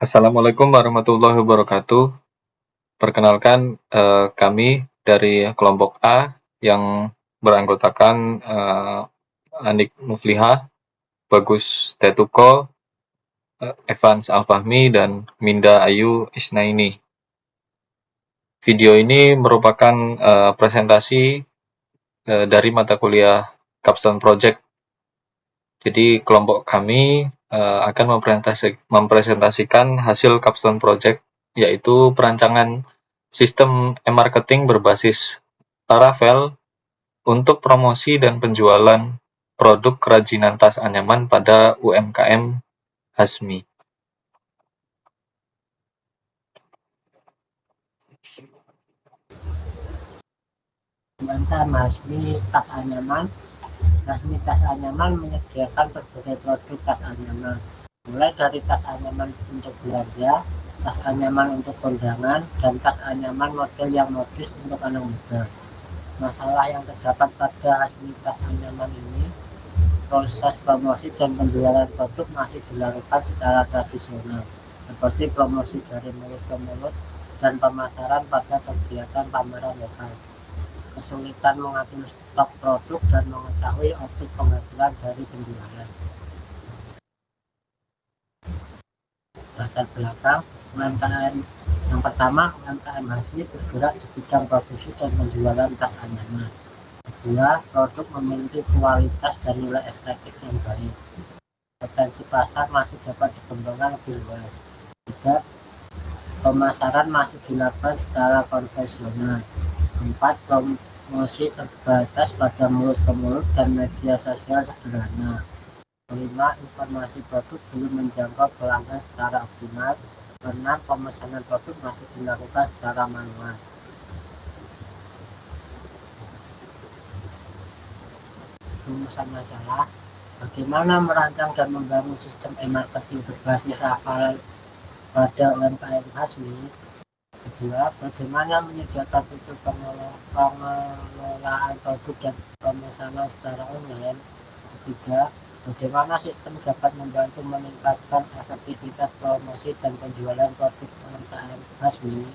Assalamualaikum warahmatullahi wabarakatuh. Perkenalkan, kami dari kelompok A yang beranggotakan Andik Mufliha, Bagus Tetuko, Evans Alfahmi, dan Minda Ayu Isnaini. Video ini merupakan presentasi dari mata kuliah Capstone Project. Jadi kelompok kami akan mempresentasikan hasil Capstone Project, yaitu perancangan sistem e-marketing berbasis Laravel untuk promosi dan penjualan produk kerajinan tas anyaman pada UMKM Hasmi. UMKM Hasmi Tas Anyaman. Hasmi Tas Anyaman menyediakan berbagai produk tas anyaman, mulai dari tas anyaman untuk belanja, tas anyaman untuk kondangan, dan tas anyaman model yang modis untuk anak muda. Masalah yang terdapat pada Hasmi Tas Anyaman ini, proses promosi dan penjualan produk masih dilakukan secara tradisional, seperti promosi dari mulut ke mulut dan pemasaran pada kegiatan pameran lokal. Kesulitan mengatur stok produk dan mengetahui objek penghasilan dari penjualan. Latar belakang UMKM yang pertama, UMKM Hasmi bergerak di bidang produksi dan penjualan tas anyaman. Kedua, produk memiliki kualitas dan nilai estetik yang baik. Potensi pasar masih dapat dikembangkan lebih luas. Tiga, pemasaran masih dilakukan secara konvensional. Empat, promosi terbatas pada mulut ke mulut dan media sosial sederhana. Kelima, informasi produk belum menjangkau pelanggan secara optimal. Keenam, pemesanan produk masih dilakukan secara manual. Rumusan masalah: bagaimana merancang dan membangun sistem e-marketing berbasis Laravel pada UMKM Hasmi. Kedua, bagaimana menyediakan fitur pengelolaan produk dan pemesanan secara online. Ketiga, bagaimana sistem dapat membantu meningkatkan efektivitas promosi dan penjualan produk UMKM Hasmi.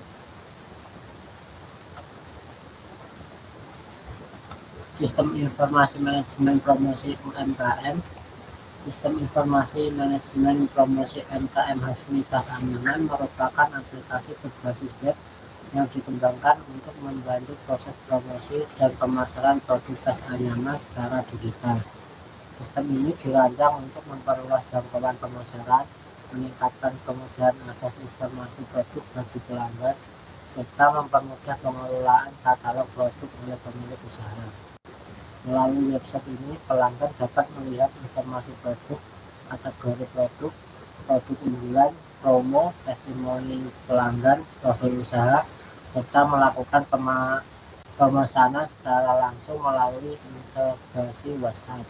Sistem informasi manajemen promosi UMKM. Sistem informasi manajemen promosi UMKM Hasmi Tas Anyaman merupakan aplikasi berbasis web yang dikembangkan untuk membantu proses promosi dan pemasaran produk tas anyaman secara digital. Sistem ini dirancang untuk memperluas jangkauan pemasaran, meningkatkan kemudahan akses informasi produk bagi pelanggan, serta mempermudah pengelolaan katalog produk oleh pemilik usaha. Melalui website ini, pelanggan dapat melihat informasi produk, kategori produk, produk unggulan, promo, testimoni pelanggan, profil usaha, serta melakukan pemesanan secara langsung melalui integrasi WhatsApp.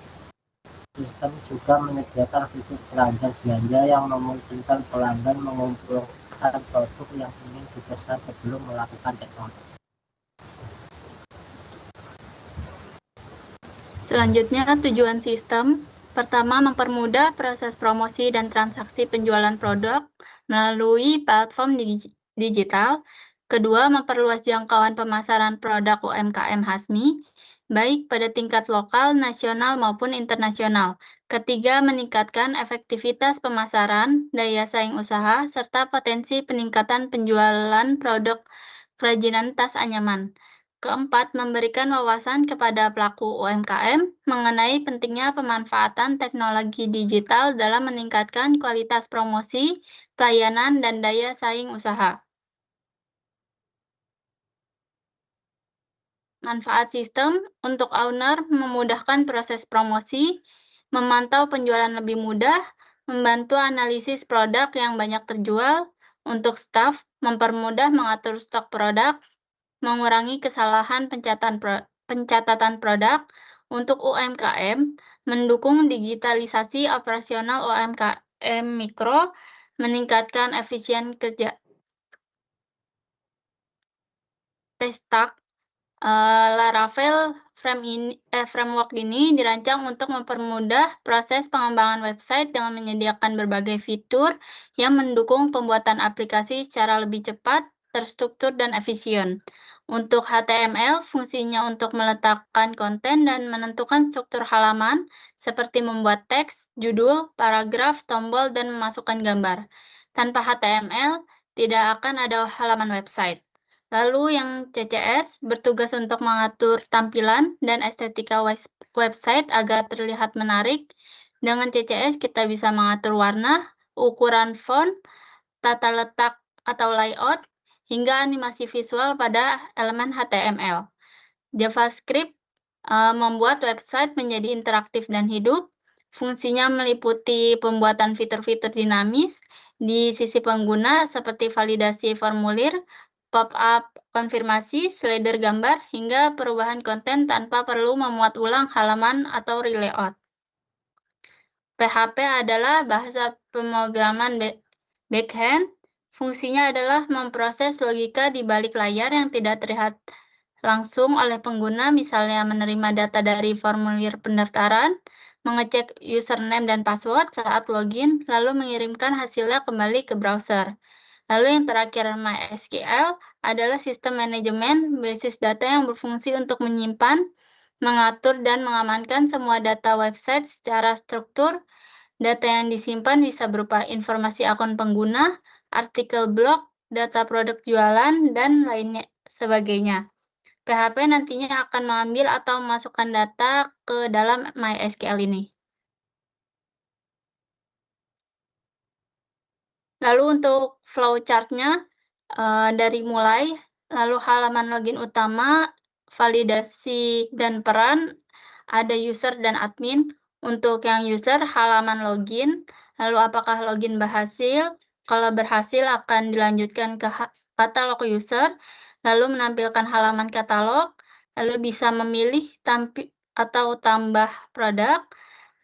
Sistem juga menyediakan fitur keranjang belanja yang memungkinkan pelanggan mengumpulkan produk yang ingin dipesan sebelum melakukan checkout. Selanjutnya, tujuan sistem. Pertama, mempermudah proses promosi dan transaksi penjualan produk melalui platform digital. Kedua, memperluas jangkauan pemasaran produk UMKM Hasmi, baik pada tingkat lokal, nasional, maupun internasional. Ketiga, meningkatkan efektivitas pemasaran, daya saing usaha, serta potensi peningkatan penjualan produk kerajinan tas anyaman. Keempat, memberikan wawasan kepada pelaku UMKM mengenai pentingnya pemanfaatan teknologi digital dalam meningkatkan kualitas promosi, pelayanan, dan daya saing usaha. Manfaat sistem untuk owner: memudahkan proses promosi, memantau penjualan lebih mudah, membantu analisis produk yang banyak terjual, untuk staf, mempermudah mengatur stok produk, mengurangi kesalahan pencatatan produk. Untuk UMKM, mendukung digitalisasi operasional UMKM mikro, meningkatkan efisien kerja. Testak Laravel framework ini dirancang untuk mempermudah proses pengembangan website dengan menyediakan berbagai fitur yang mendukung pembuatan aplikasi secara lebih cepat, terstruktur, dan efisien. Untuk HTML, fungsinya untuk meletakkan konten dan menentukan struktur halaman, seperti membuat teks, judul, paragraf, tombol, dan memasukkan gambar. Tanpa HTML, tidak akan ada halaman website. Lalu yang CCS bertugas untuk mengatur tampilan dan estetika website agar terlihat menarik. Dengan CCS kita bisa mengatur warna, ukuran font, tata letak atau layout, hingga animasi visual pada elemen HTML. JavaScript membuat website menjadi interaktif dan hidup. Fungsinya meliputi pembuatan fitur-fitur dinamis di sisi pengguna seperti validasi formulir, pop-up konfirmasi, slider gambar, hingga perubahan konten tanpa perlu memuat ulang halaman atau relayout. PHP adalah bahasa pemrograman backhand. Fungsinya adalah memproses logika di balik layar yang tidak terlihat langsung oleh pengguna, misalnya menerima data dari formulir pendaftaran, mengecek username dan password saat login, lalu mengirimkan hasilnya kembali ke browser. Lalu yang terakhir, MySQL adalah sistem manajemen basis data yang berfungsi untuk menyimpan, mengatur, dan mengamankan semua data website secara struktur. Data yang disimpan bisa berupa informasi akun pengguna, artikel blog, data produk jualan, dan lainnya sebagainya. PHP nantinya akan mengambil atau memasukkan data ke dalam MySQL ini. Lalu untuk flowchart-nya, dari mulai, lalu halaman login utama, validasi dan peran, ada user dan admin. Untuk yang user, halaman login, lalu apakah login berhasil? Kalau berhasil akan dilanjutkan ke katalog user, lalu menampilkan halaman katalog, lalu bisa memilih atau tambah produk,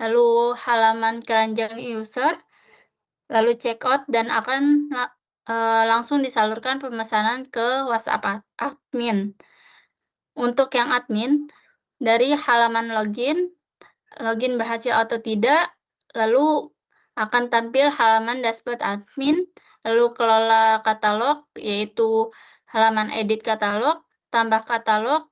lalu halaman keranjang user, lalu checkout, dan akan langsung disalurkan pemesanan ke WhatsApp admin. Untuk yang admin, dari halaman login berhasil atau tidak, lalu akan tampil halaman dashboard admin, lalu kelola katalog, yaitu halaman edit katalog, tambah katalog,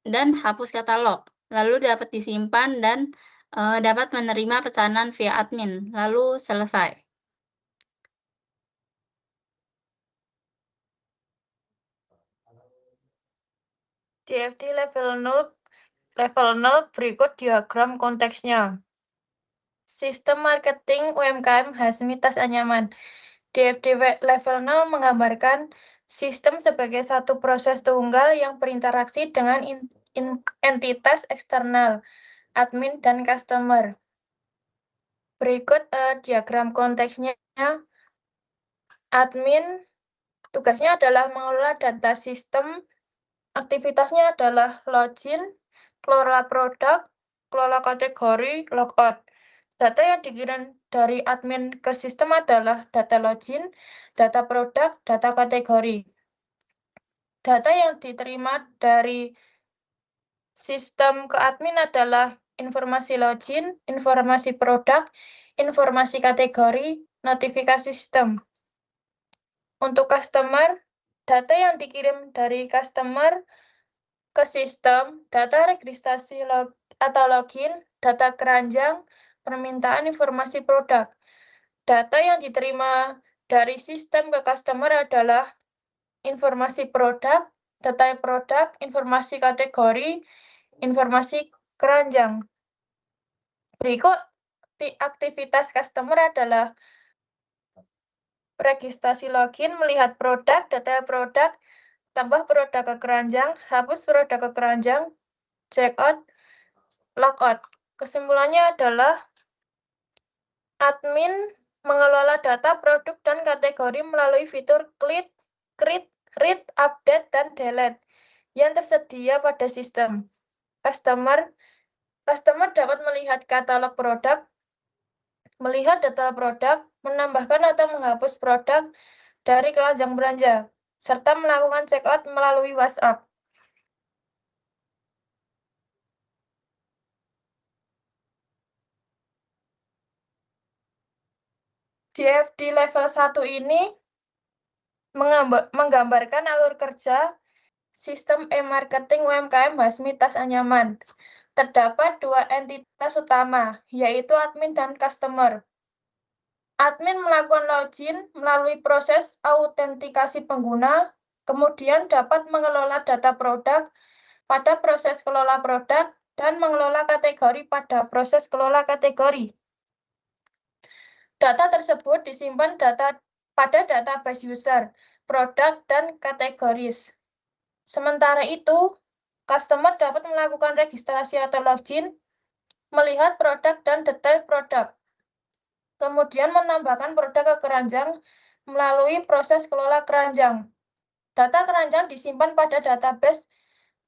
dan hapus katalog. Lalu dapat disimpan dan dapat menerima pesanan via admin, lalu selesai. DFD level 0 berikut diagram konteksnya. Sistem marketing UMKM Hasmi Tas Anyaman. DFD level 0 menggambarkan sistem sebagai satu proses tunggal yang berinteraksi dengan entitas eksternal, admin, dan customer. Berikut diagram konteksnya. Admin tugasnya adalah mengelola data sistem. Aktivitasnya adalah login, kelola produk, kelola kategori, logout. Data yang dikirim dari admin ke sistem adalah data login, data produk, data kategori. Data yang diterima dari sistem ke admin adalah informasi login, informasi produk, informasi kategori, notifikasi sistem. Untuk customer, data yang dikirim dari customer ke sistem, data registrasi atau login, data keranjang, permintaan informasi produk. Data yang diterima dari sistem ke customer adalah informasi produk, data produk, informasi kategori, informasi keranjang. Berikut aktivitas customer adalah registrasi login, melihat produk, data produk, tambah produk ke keranjang, hapus produk ke keranjang, checkout, logout. Kesimpulannya adalah admin mengelola data produk dan kategori melalui fitur create, read, update, dan delete yang tersedia pada sistem. Customer dapat melihat katalog produk, melihat data produk, menambahkan atau menghapus produk dari keranjang belanja, serta melakukan checkout melalui WhatsApp. DFD level 1 ini menggambarkan alur kerja sistem e-marketing UMKM Hasmi Tas Anyaman. Terdapat dua entitas utama, yaitu admin dan customer. Admin melakukan login melalui proses autentikasi pengguna, kemudian dapat mengelola data produk pada proses kelola produk dan mengelola kategori pada proses kelola kategori. Data tersebut disimpan pada database user, produk, dan kategoris. Sementara itu, customer dapat melakukan registrasi atau login, melihat produk dan detail produk, kemudian menambahkan produk ke keranjang melalui proses kelola keranjang. Data keranjang disimpan pada database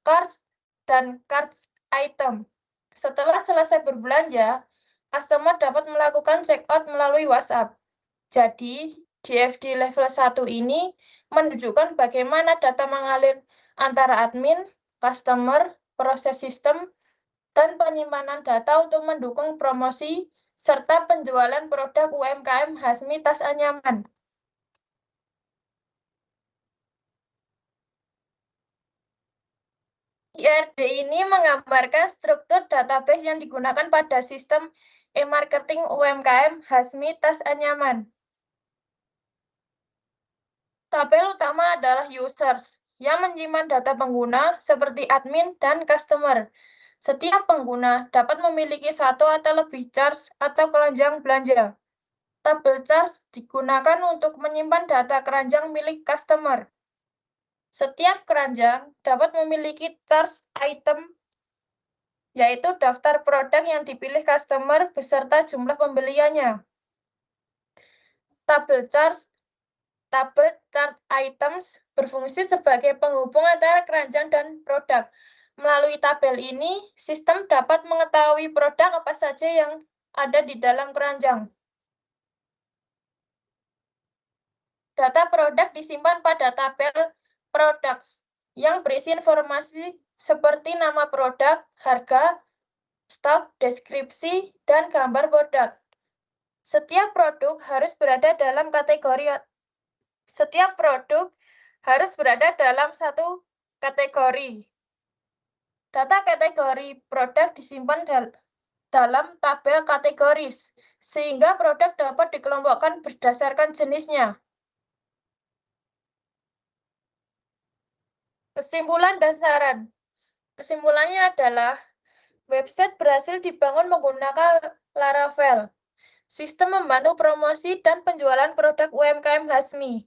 cards dan cards item. Setelah selesai berbelanja, customer dapat melakukan checkout melalui WhatsApp. Jadi, DFD level 1 ini menunjukkan bagaimana data mengalir antara admin, customer, proses sistem, dan penyimpanan data untuk mendukung promosi serta penjualan produk UMKM Hasmi Tas Anyaman. IRD ini menggambarkan struktur database yang digunakan pada sistem e-marketing UMKM Hasmi Tas Anyaman. Tabel utama adalah users, yang menyimpan data pengguna seperti admin dan customer. Setiap pengguna dapat memiliki satu atau lebih charge atau keranjang belanja. Tabel charge digunakan untuk menyimpan data keranjang milik customer. Setiap keranjang dapat memiliki charge item, yaitu daftar produk yang dipilih customer beserta jumlah pembeliannya. Tabel chart items berfungsi sebagai penghubung antara keranjang dan produk. Melalui tabel ini, sistem dapat mengetahui produk apa saja yang ada di dalam keranjang. Data produk disimpan pada tabel products yang berisi informasi seperti nama produk, harga, stok, deskripsi, dan gambar produk. Setiap produk harus berada dalam satu kategori. Data kategori produk disimpan dalam tabel kategoris, sehingga produk dapat dikelompokkan berdasarkan jenisnya. Kesimpulan dan saran. Kesimpulannya adalah website berhasil dibangun menggunakan Laravel. Sistem membantu promosi dan penjualan produk UMKM Hasmi.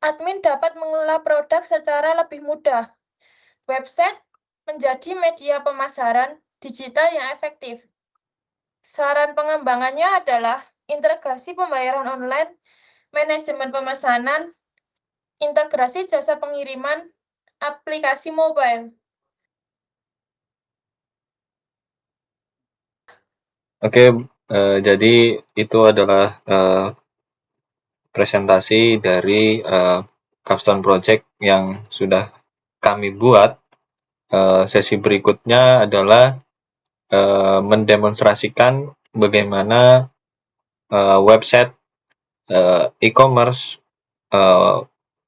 Admin dapat mengelola produk secara lebih mudah. Website menjadi media pemasaran digital yang efektif. Saran pengembangannya adalah integrasi pembayaran online, manajemen pemesanan, integrasi jasa pengiriman, aplikasi mobile. Oke, jadi itu adalah presentasi dari capstone project yang sudah kami buat. Sesi berikutnya adalah mendemonstrasikan bagaimana website e-commerce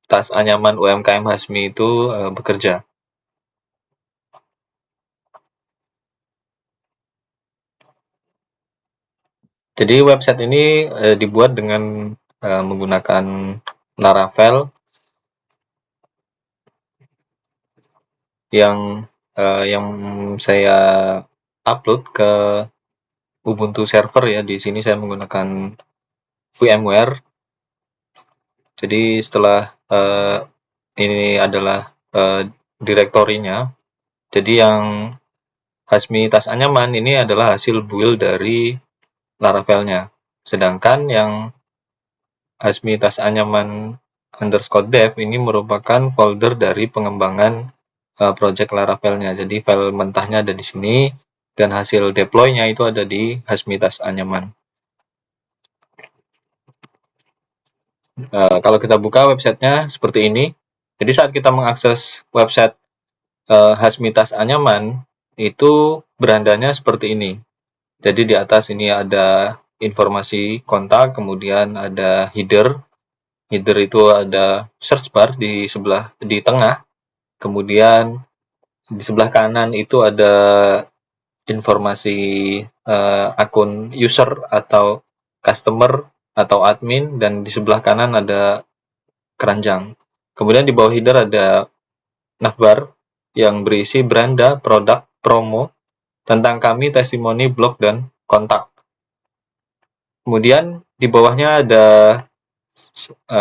Tas Anyaman UMKM Hasmi itu bekerja. Jadi website ini dibuat dengan menggunakan Laravel yang saya upload ke Ubuntu server ya. Di sini saya menggunakan VMware. Jadi setelah ini adalah direktorinya. Jadi yang Hasmi Tas Anyaman ini adalah hasil build dari Laravelnya. Sedangkan yang Hasmi Tas Anyaman _dev ini merupakan folder dari pengembangan project Laravelnya. Jadi file mentahnya ada di sini dan hasil deploy-nya itu ada di Hasmi Tas Anyaman. Kalau kita buka websitenya seperti ini. Jadi saat kita mengakses website Hasmi Tas Anyaman itu berandanya seperti ini. Jadi di atas ini ada informasi kontak, kemudian ada header. Header itu ada search bar di tengah, kemudian di sebelah kanan itu ada informasi akun user atau customer atau admin, dan di sebelah kanan ada keranjang. Kemudian di bawah header ada navbar yang berisi beranda, produk, promo, tentang kami, testimoni, blog, dan kontak. Kemudian di bawahnya ada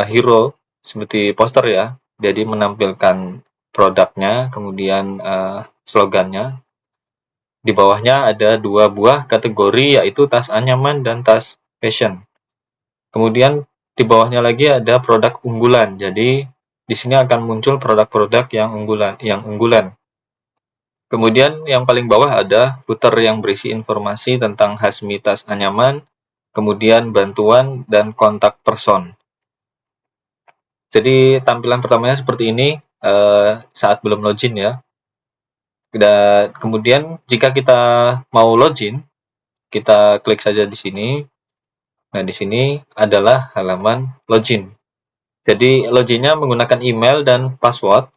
hero seperti poster ya, jadi menampilkan produknya, kemudian slogannya. Di bawahnya ada 2 buah kategori, yaitu tas anyaman dan tas fashion. Kemudian di bawahnya lagi ada produk unggulan, jadi di sini akan muncul produk-produk yang unggulan. Kemudian yang paling bawah ada footer yang berisi informasi tentang Hasmi tas anyaman, kemudian bantuan dan kontak person. Jadi tampilan pertamanya seperti ini saat belum login ya. Dan kemudian jika kita mau login, kita klik saja di sini. Nah, di sini adalah halaman login. Jadi loginnya menggunakan email dan password.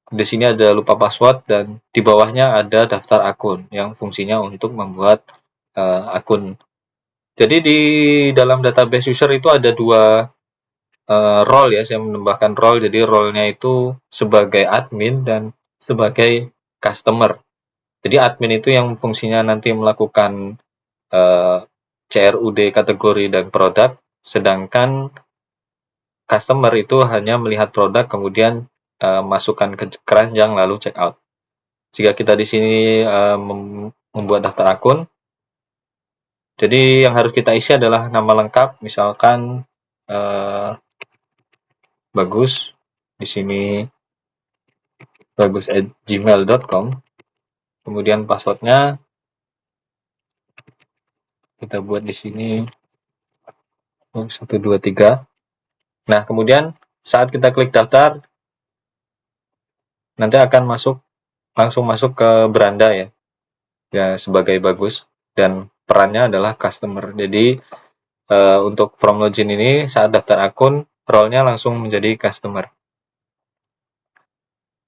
Di sini ada lupa password, dan di bawahnya ada daftar akun yang fungsinya untuk membuat akun. Jadi di dalam database user itu ada 2 role ya, saya menambahkan role. Jadi role-nya itu sebagai admin dan sebagai customer. Jadi admin itu yang fungsinya nanti melakukan CRUD kategori dan produk, sedangkan customer itu hanya melihat produk, kemudian masukkan ke keranjang lalu check out. Jika kita di sini membuat daftar akun, jadi yang harus kita isi adalah nama lengkap, misalkan Bagus, di sini bagus@gmail.com. Kemudian passwordnya kita buat di sini 123. Nah, kemudian saat kita klik daftar, nanti akan langsung masuk ke beranda ya, sebagai Bagus, dan perannya adalah customer. Jadi untuk from login ini saat daftar akun, role-nya langsung menjadi customer.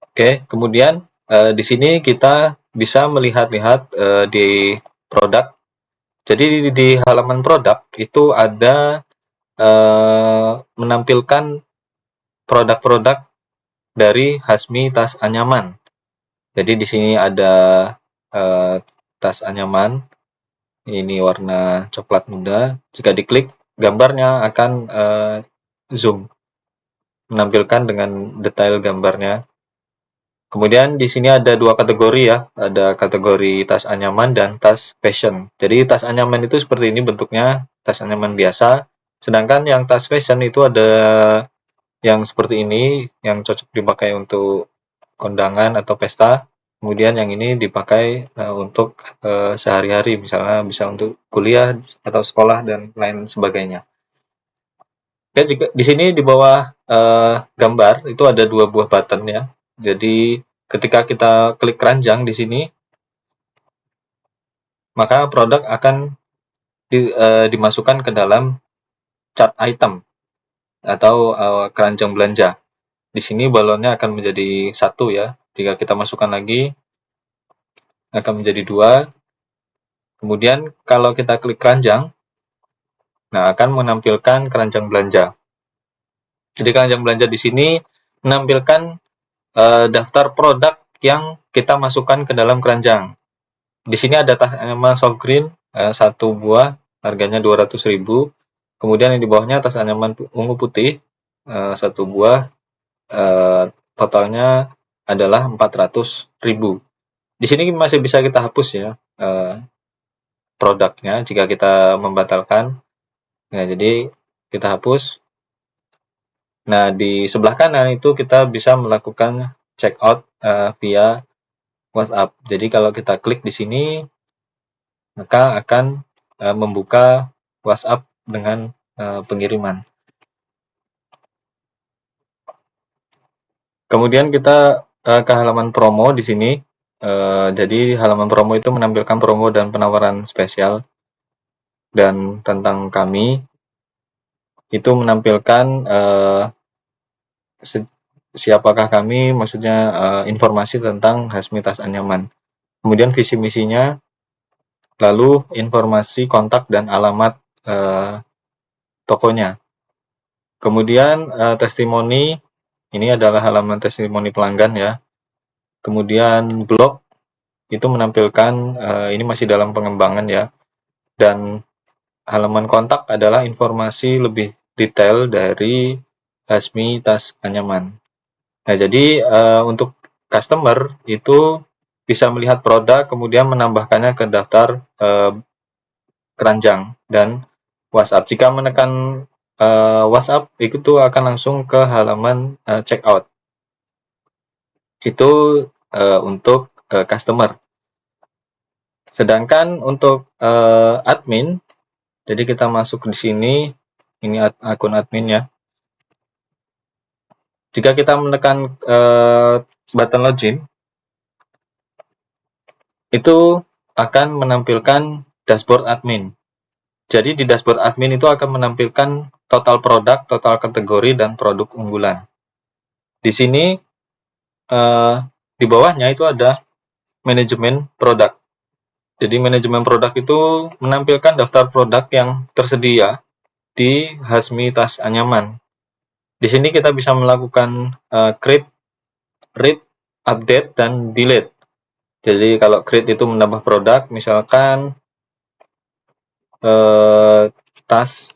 Oke, kemudian di sini kita bisa melihat-lihat di produk. Jadi di halaman produk itu ada menampilkan produk-produk dari Hasmi tas anyaman. Jadi di sini ada tas anyaman, ini warna coklat muda. Jika diklik, gambarnya akan zoom, menampilkan dengan detail gambarnya. Kemudian di sini ada 2 kategori ya, ada kategori tas anyaman dan tas fashion. Jadi tas anyaman itu seperti ini bentuknya, tas anyaman biasa. Sedangkan yang tas fashion itu ada yang seperti ini, yang cocok dipakai untuk kondangan atau pesta. Kemudian yang ini dipakai untuk sehari-hari, misalnya bisa untuk kuliah atau sekolah dan lain sebagainya. Dan juga di sini di bawah gambar itu ada 2 buah button ya. Jadi ketika kita klik keranjang di sini, maka produk akan dimasukkan ke dalam chart item atau keranjang belanja. Di sini balonnya akan menjadi 1 ya. Jika kita masukkan lagi, akan menjadi 2. Kemudian kalau kita klik keranjang, nah akan menampilkan keranjang belanja. Jadi keranjang belanja di sini menampilkan daftar produk yang kita masukkan ke dalam keranjang. Di sini ada tas anyaman soft green 1 buah, harganya 200.000. Kemudian yang di bawahnya tas anyaman ungu putih 1 buah, totalnya adalah 400.000. Di sini masih bisa kita hapus ya produknya jika kita membatalkan. Nah, jadi kita hapus. Nah, di sebelah kanan itu kita bisa melakukan check out via WhatsApp. Jadi kalau kita klik di sini, maka akan membuka WhatsApp dengan pengiriman. Kemudian kita ke halaman promo di sini. Jadi halaman promo itu menampilkan promo dan penawaran spesial. dan tentang kami itu menampilkan siapakah kami, maksudnya informasi tentang Hasmi Tas Anyaman. Kemudian visi misinya, lalu informasi kontak dan alamat tokonya. Kemudian testimoni, ini adalah halaman testimoni pelanggan ya. Kemudian blog itu menampilkan, ini masih dalam pengembangan ya. Dan halaman kontak adalah informasi lebih detail dari Hasmi Tas Anyaman. Nah, jadi untuk customer itu bisa melihat produk, kemudian menambahkannya ke daftar keranjang dan WhatsApp. Jika menekan WhatsApp, itu akan langsung ke halaman checkout. Itu untuk customer. Sedangkan untuk admin, jadi kita masuk di sini, ini akun admin ya. Jika kita menekan button login, itu akan menampilkan dashboard admin. Jadi di dashboard admin itu akan menampilkan total produk, total kategori, dan produk unggulan. Di sini di bawahnya itu ada manajemen produk. Jadi manajemen produk itu menampilkan daftar produk yang tersedia di Hasmi Tas Anyaman. Di sini kita bisa melakukan create, read, update, dan delete. Jadi kalau create itu menambah produk, misalkan tas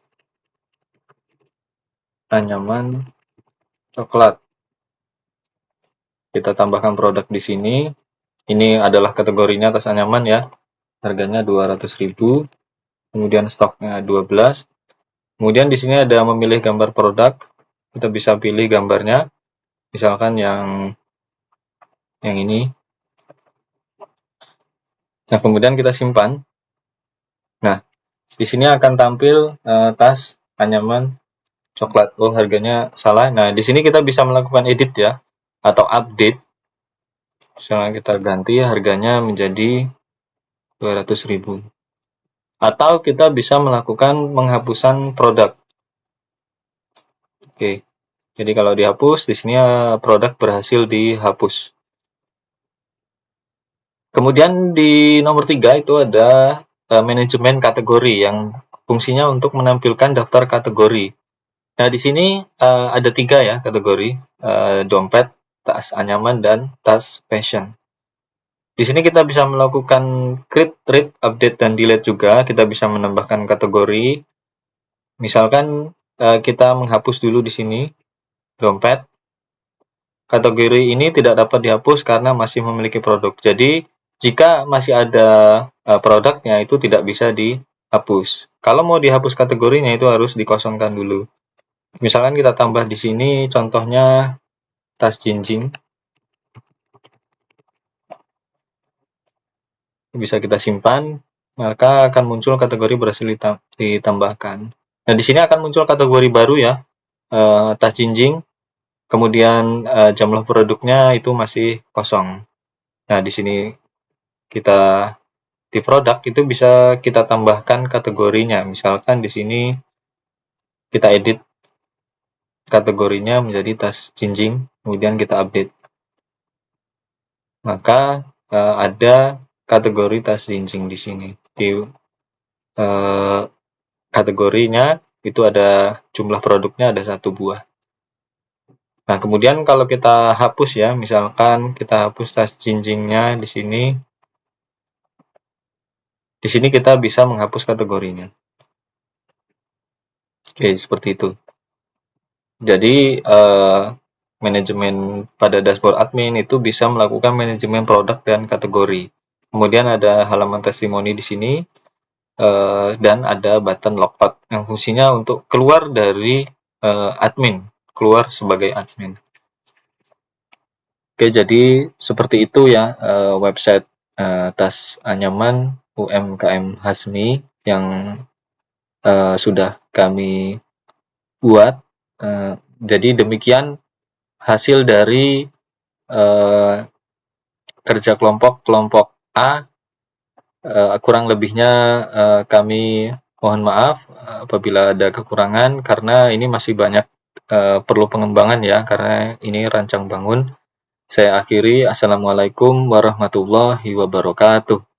anyaman coklat. Kita tambahkan produk di sini. Ini adalah kategorinya tas anyaman ya. Harganya 200.000. Kemudian stoknya 12. Kemudian di sini ada memilih gambar produk. Kita bisa pilih gambarnya, misalkan yang ini. Nah, kemudian kita simpan. Nah, di sini akan tampil tas anyaman coklat. Oh, harganya salah. Nah, di sini kita bisa melakukan edit ya, atau update. Misalnya kita ganti harganya menjadi 200.000. Atau kita bisa melakukan penghapusan produk. Oke, jadi kalau dihapus, di sini produk berhasil dihapus. Kemudian di nomor 3 itu ada manajemen kategori yang fungsinya untuk menampilkan daftar kategori. Nah, di sini ada 3 ya kategori, dompet, tas anyaman, dan tas fashion. Di sini kita bisa melakukan create, read, update, dan delete juga. Kita bisa menambahkan kategori. Misalkan kita menghapus dulu di sini dompet. Kategori ini tidak dapat dihapus karena masih memiliki produk. Jadi jika masih ada produknya itu tidak bisa dihapus. Kalau mau dihapus kategorinya itu harus dikosongkan dulu. Misalkan kita tambah di sini contohnya tas jinjing. Bisa kita simpan, maka akan muncul kategori berhasil ditambahkan. Nah, di sini akan muncul kategori baru ya, tas jinjing. Kemudian jumlah produknya itu masih kosong. Nah, di sini kita di produk itu bisa kita tambahkan kategorinya. Misalkan di sini kita edit kategorinya menjadi tas jinjing, kemudian kita update. Maka ada kategori tas jinjing di sini. Di kategorinya itu ada jumlah produknya ada 1 buah. Nah, kemudian kalau kita hapus ya, misalkan kita hapus tas jinjingnya di sini. Di sini kita bisa menghapus kategorinya. Oke, seperti itu. Jadi manajemen pada dashboard admin itu bisa melakukan manajemen produk dan kategori. Kemudian ada halaman testimoni di sini dan ada button logout yang fungsinya untuk keluar dari admin, keluar sebagai admin. Oke, jadi seperti itu ya website tas anyaman UMKM Hasmi yang sudah kami buat. Jadi demikian hasil dari kerja kelompok A. Kurang lebihnya kami Mohon maaf apabila ada kekurangan karena ini masih banyak perlu pengembangan ya, karena ini rancang bangun. Saya akhiri. Assalamualaikum warahmatullahi wabarakatuh.